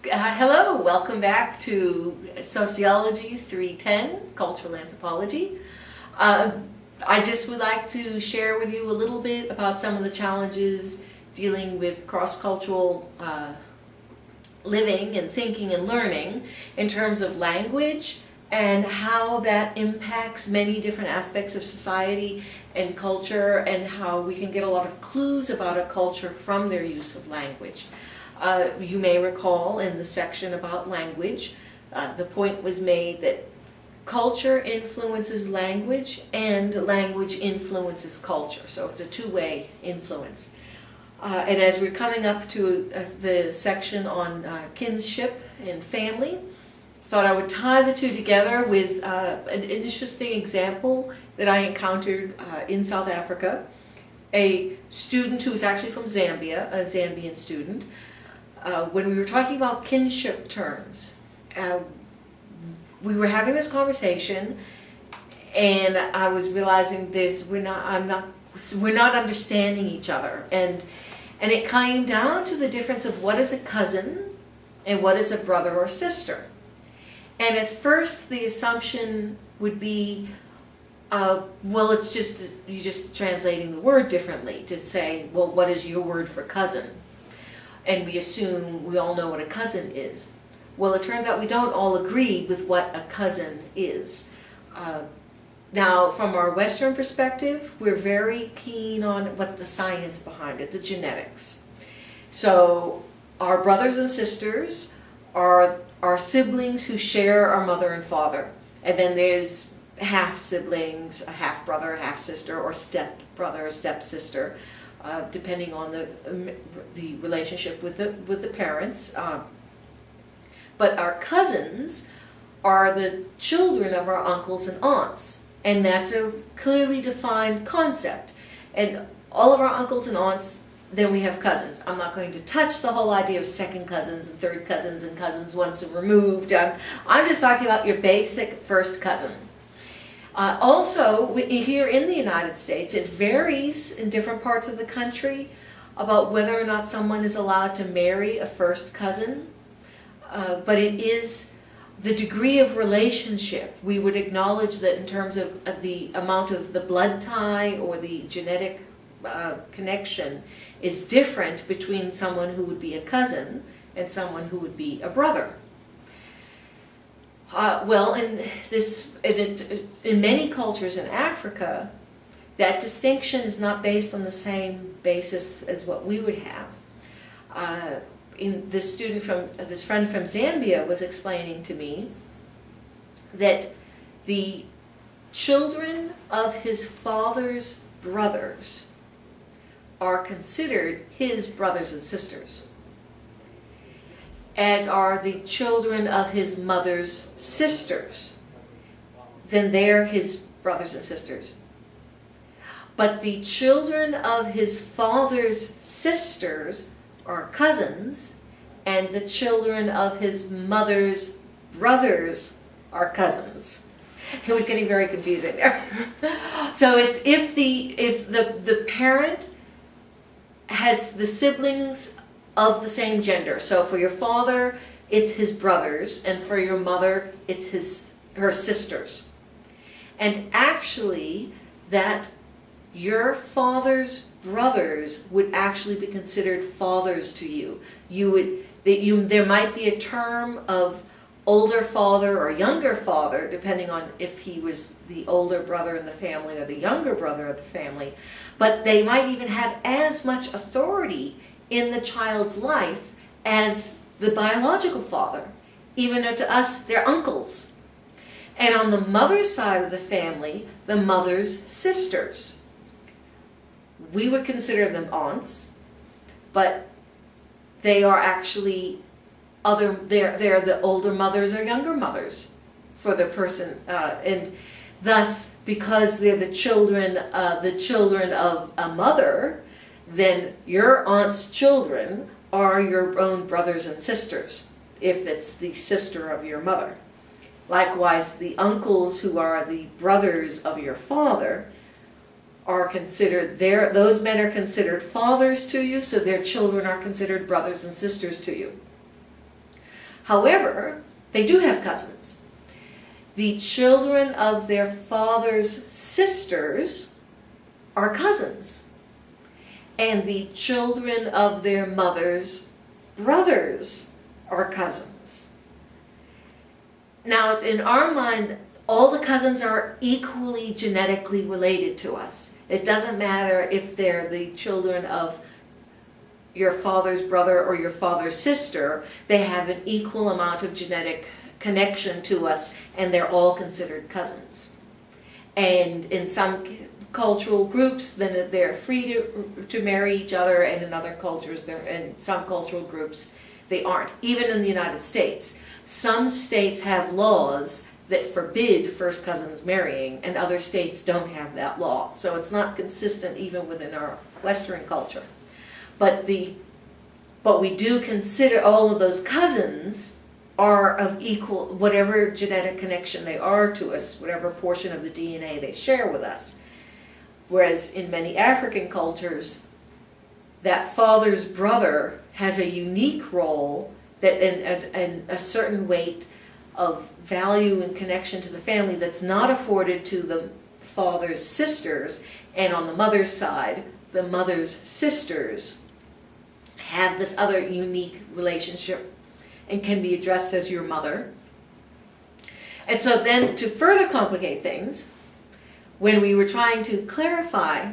Hello, welcome back to Sociology 310, Cultural Anthropology. I just would like to share with you a little bit about some of the challenges dealing with cross-cultural living and thinking and learning in terms of language and how that impacts many different aspects of society and culture, and how we can get a lot of clues about a culture from their use of language. You may recall in the section about language, the point was made that culture influences language and language influences culture. So it's a two-way influence. And as we're coming up to the section on kinship and family, I thought I would tie the two together with an interesting example that I encountered in South Africa. A student who was actually from Zambia, a Zambian student, when we were talking about kinship terms, we were having this conversation, and I was realizing we're not understanding each other, and it came down to the difference of what is a cousin and what is a brother or sister. And at first, the assumption would be, well, it's you're just translating the word differently to say, well, what is your word for cousin? And we assume we all know what a cousin is. Well, it turns out we don't all agree with what a cousin is. Now, from our Western perspective, we're very keen on what the science behind it, the genetics. So our brothers and sisters are our siblings who share our mother and father. And then there's half siblings, a half brother, a half sister, or step brother or step sister. Depending on the relationship with the parents. But our cousins are the children of our uncles and aunts, and that's a clearly defined concept. And all of our uncles and aunts, then we have cousins. I'm not going to touch the whole idea of second cousins and third cousins and cousins once removed. I'm just talking about your basic first cousin. Also, here in the United States, it varies in different parts of the country about whether or not someone is allowed to marry a first cousin. But it is the degree of relationship. We would acknowledge that in terms of the amount of the blood tie or the genetic connection is different between someone who would be a cousin and someone who would be a brother. Well, in many cultures in Africa, that distinction is not based on the same basis as what we would have. This friend from Zambia was explaining to me that the children of his father's brothers are considered his brothers and sisters, as are the children of his mother's sisters. Then they're his brothers and sisters. But the children of his father's sisters are cousins, and the children of his mother's brothers are cousins. It was getting very confusing there. So it's if the parent has the siblings of the same gender. So for your father, it's his brothers, and for your mother, it's her sisters. And actually, that your father's brothers would actually be considered fathers to you. There might be a term of older father or younger father, depending on if he was the older brother in the family or the younger brother of the family. But they might even have as much authority in the child's life as the biological father. Even to us, they're uncles. And on the mother's side of the family, the mother's sisters. We would consider them aunts, but they are actually they're the older mothers or younger mothers for the person, and thus, because they're the children of a mother, then your aunt's children are your own brothers and sisters, if it's the sister of your mother. Likewise, the uncles who are the brothers of your father are considered, those men are considered fathers to you, so their children are considered brothers and sisters to you. However, they do have cousins. The children of their father's sisters are cousins. And the children of their mother's brothers are cousins. Now, in our mind, all the cousins are equally genetically related to us. It doesn't matter if they're the children of your father's brother or your father's sister. They have an equal amount of genetic connection to us, and they're all considered cousins. And in some cultural groups, then they're free to marry each other, and in other cultures, in some cultural groups, they aren't. Even in the United States, some states have laws that forbid first cousins marrying, and other states don't have that law. So it's not consistent even within our Western culture. But we do consider all of those cousins are of equal, whatever genetic connection they are to us, whatever portion of the DNA they share with us. Whereas in many African cultures, that father's brother has a unique role that and a certain weight of value and connection to the family that's not afforded to the father's sisters. And on the mother's side, the mother's sisters have this other unique relationship and can be addressed as your mother. And so then, to further complicate things, when we were trying to clarify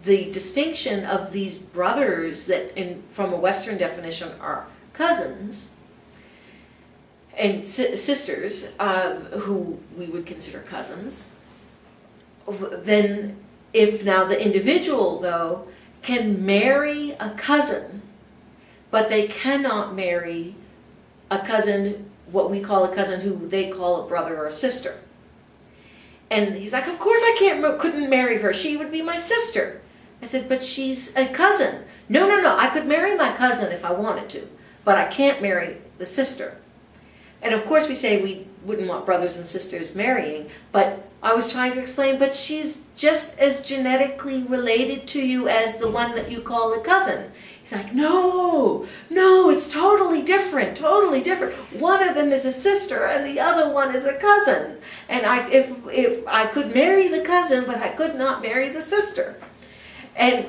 the distinction of these brothers that from a Western definition are cousins, and sisters who we would consider cousins, then if now the individual, though, can marry a cousin, but they cannot marry a cousin, what we call a cousin who they call a brother or a sister. And he's like, of course I couldn't marry her. She would be my sister. I said, but she's a cousin. No, I could marry my cousin if I wanted to, but I can't marry the sister. And of course we say we wouldn't want brothers and sisters marrying, but I was trying to explain, but she's just as genetically related to you as the one that you call a cousin. He's like, no, it's totally different. One of them is a sister and the other one is a cousin. And if I could marry the cousin, but I could not marry the sister. And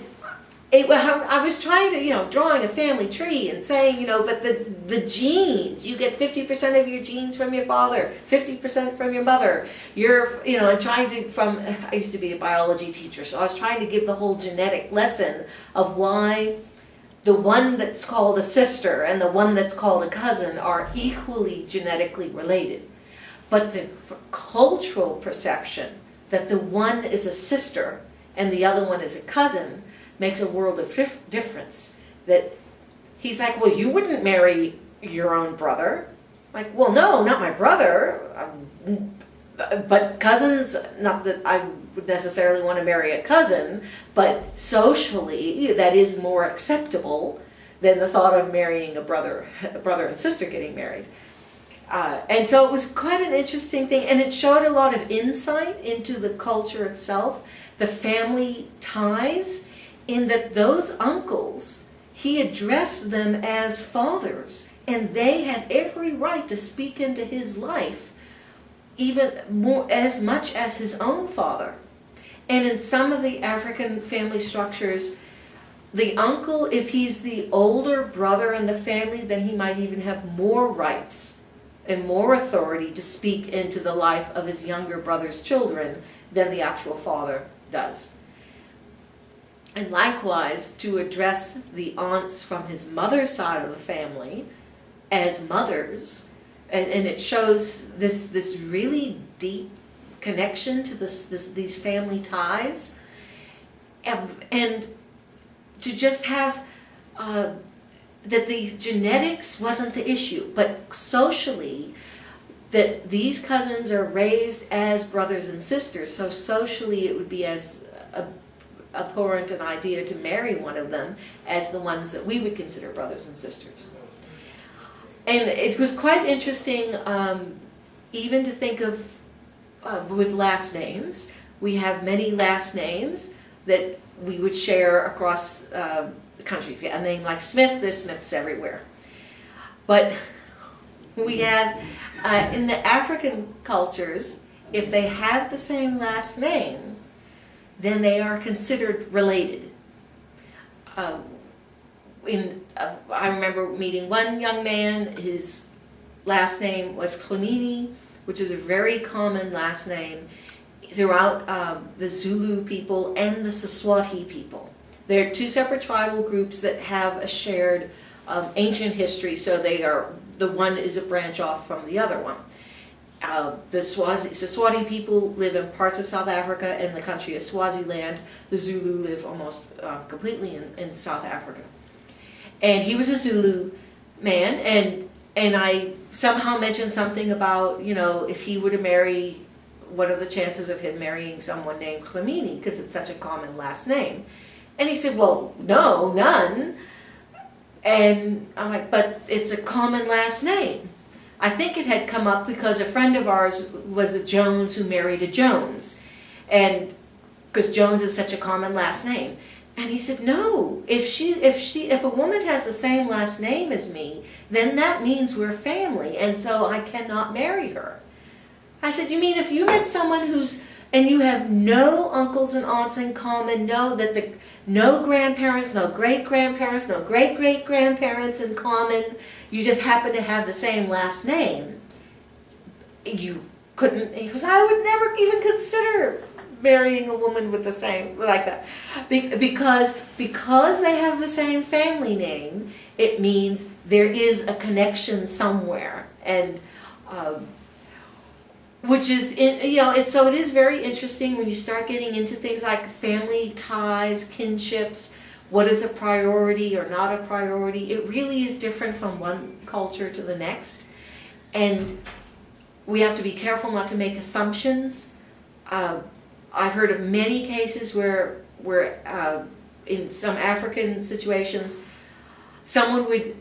I was trying to, drawing a family tree and saying, but the genes, you get 50% of your genes from your father, 50% from your mother. And trying to, I used to be a biology teacher, so I was trying to give the whole genetic lesson of why the one that's called a sister and the one that's called a cousin are equally genetically related. But the cultural perception that the one is a sister and the other one is a cousin makes a world of difference. That he's like, well, you wouldn't marry your own brother. Like, well, no, not my brother. But cousins, not that I would necessarily want to marry a cousin, but socially that is more acceptable than the thought of marrying a brother and sister getting married. And so it was quite an interesting thing, and it showed a lot of insight into the culture itself, the family ties, in that those uncles, he addressed them as fathers, and they had every right to speak into his life even more, as much as his own father. And in some of the African family structures, the uncle, if he's the older brother in the family, then he might even have more rights and more authority to speak into the life of his younger brother's children than the actual father does. And likewise, to address the aunts from his mother's side of the family as mothers, and it shows this really deep connection to these family ties, and to just have that the genetics wasn't the issue, but socially that these cousins are raised as brothers and sisters, so socially it would be as abhorrent an idea to marry one of them as the ones that we would consider brothers and sisters. And it was quite interesting even to think of with last names. We have many last names that we would share across the country. If you have a name like Smith, there's Smiths everywhere. But We have, in the African cultures, if they have the same last name, then they are considered related. I remember meeting one young man, his last name was Clemini, which is a very common last name throughout the Zulu people and the Siswati people. They're two separate tribal groups that have a shared ancient history, so the one is a branch off from the other one. The Siswati people live in parts of South Africa and the country of Swaziland. The Zulu live almost completely in South Africa. And he was a Zulu man, and I somehow mentioned something about, if he were to marry, what are the chances of him marrying someone named Clemini, because it's such a common last name. And he said, well, no, none. And I'm like, but it's a common last name. I think it had come up because a friend of ours was a Jones who married a Jones, and because Jones is such a common last name. And he said, no, if a woman has the same last name as me, then that means we're family, and so I cannot marry her. I said, you mean if you met someone and you have no uncles and aunts in common, no grandparents, no great-grandparents, no great-great-grandparents in common, you just happen to have the same last name, you couldn't, he goes, I would never even consider marrying a woman with the same, like that. Because they have the same family name, it means there is a connection somewhere. And which is, so it is very interesting when you start getting into things like family ties, kinships, what is a priority or not a priority. It really is different from one culture to the next. And we have to be careful not to make assumptions. I've heard of many cases where in some African situations, someone would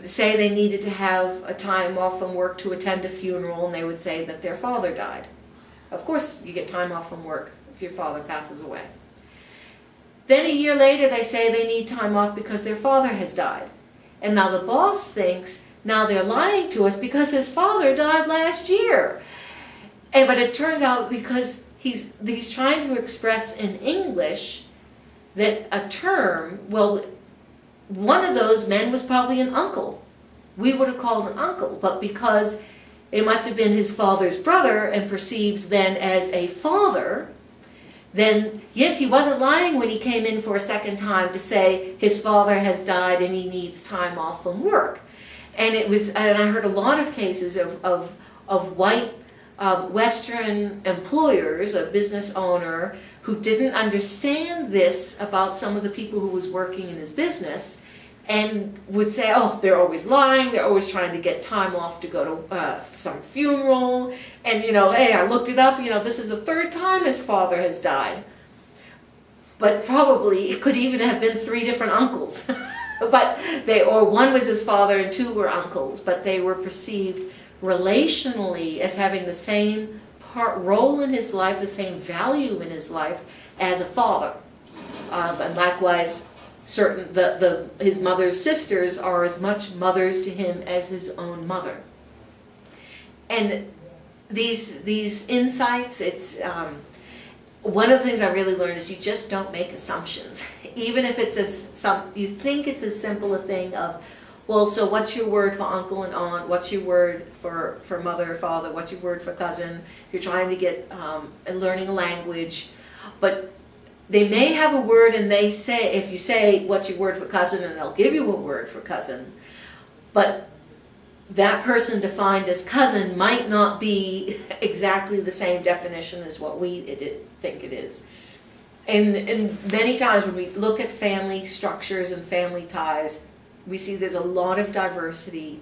say they needed to have a time off from work to attend a funeral, and they would say that their father died. Of course, you get time off from work if your father passes away. Then a year later, they say they need time off because their father has died. And now the boss thinks, now they're lying to us because his father died last year. But it turns out because he's trying to express in English that a term, well, one of those men was probably an uncle. We would have called an uncle, but because it must have been his father's brother and perceived then as a father, then yes, he wasn't lying when he came in for a second time to say his father has died and he needs time off from work. And I heard a lot of cases of white Western employers, a business owner, who didn't understand this about some of the people who was working in his business, and would say, oh, they're always lying, they're always trying to get time off to go to some funeral, and hey, I looked it up, this is the third time his father has died. But probably it could even have been 3 different uncles. Or one was his father and 2 were uncles, but they were perceived relationally as having the same role in his life, the same value in his life as a father. And likewise, his mother's sisters are as much mothers to him as his own mother. And these insights, it's one of the things I really learned is you just don't make assumptions, even if it's you think it's as simple a thing of, well, so what's your word for uncle and aunt? What's your word for mother or father? What's your word for cousin? You're trying to get and learning a language, but they may have a word, and they say, if you say what's your word for cousin, and they'll give you a word for cousin, but that person defined as cousin might not be exactly the same definition as what we think it is. And many times when we look at family structures and family ties, we see there's a lot of diversity,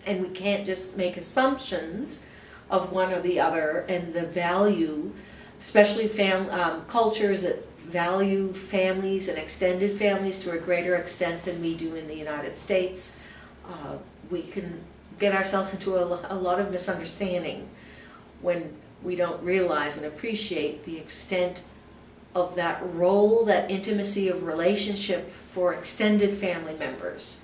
and we can't just make assumptions of one or the other, and the value, especially cultures that value families and extended families to a greater extent than we do in the United States. We can get ourselves into a lot of misunderstanding when we don't realize and appreciate the extent of that role, that intimacy of relationship for extended family members.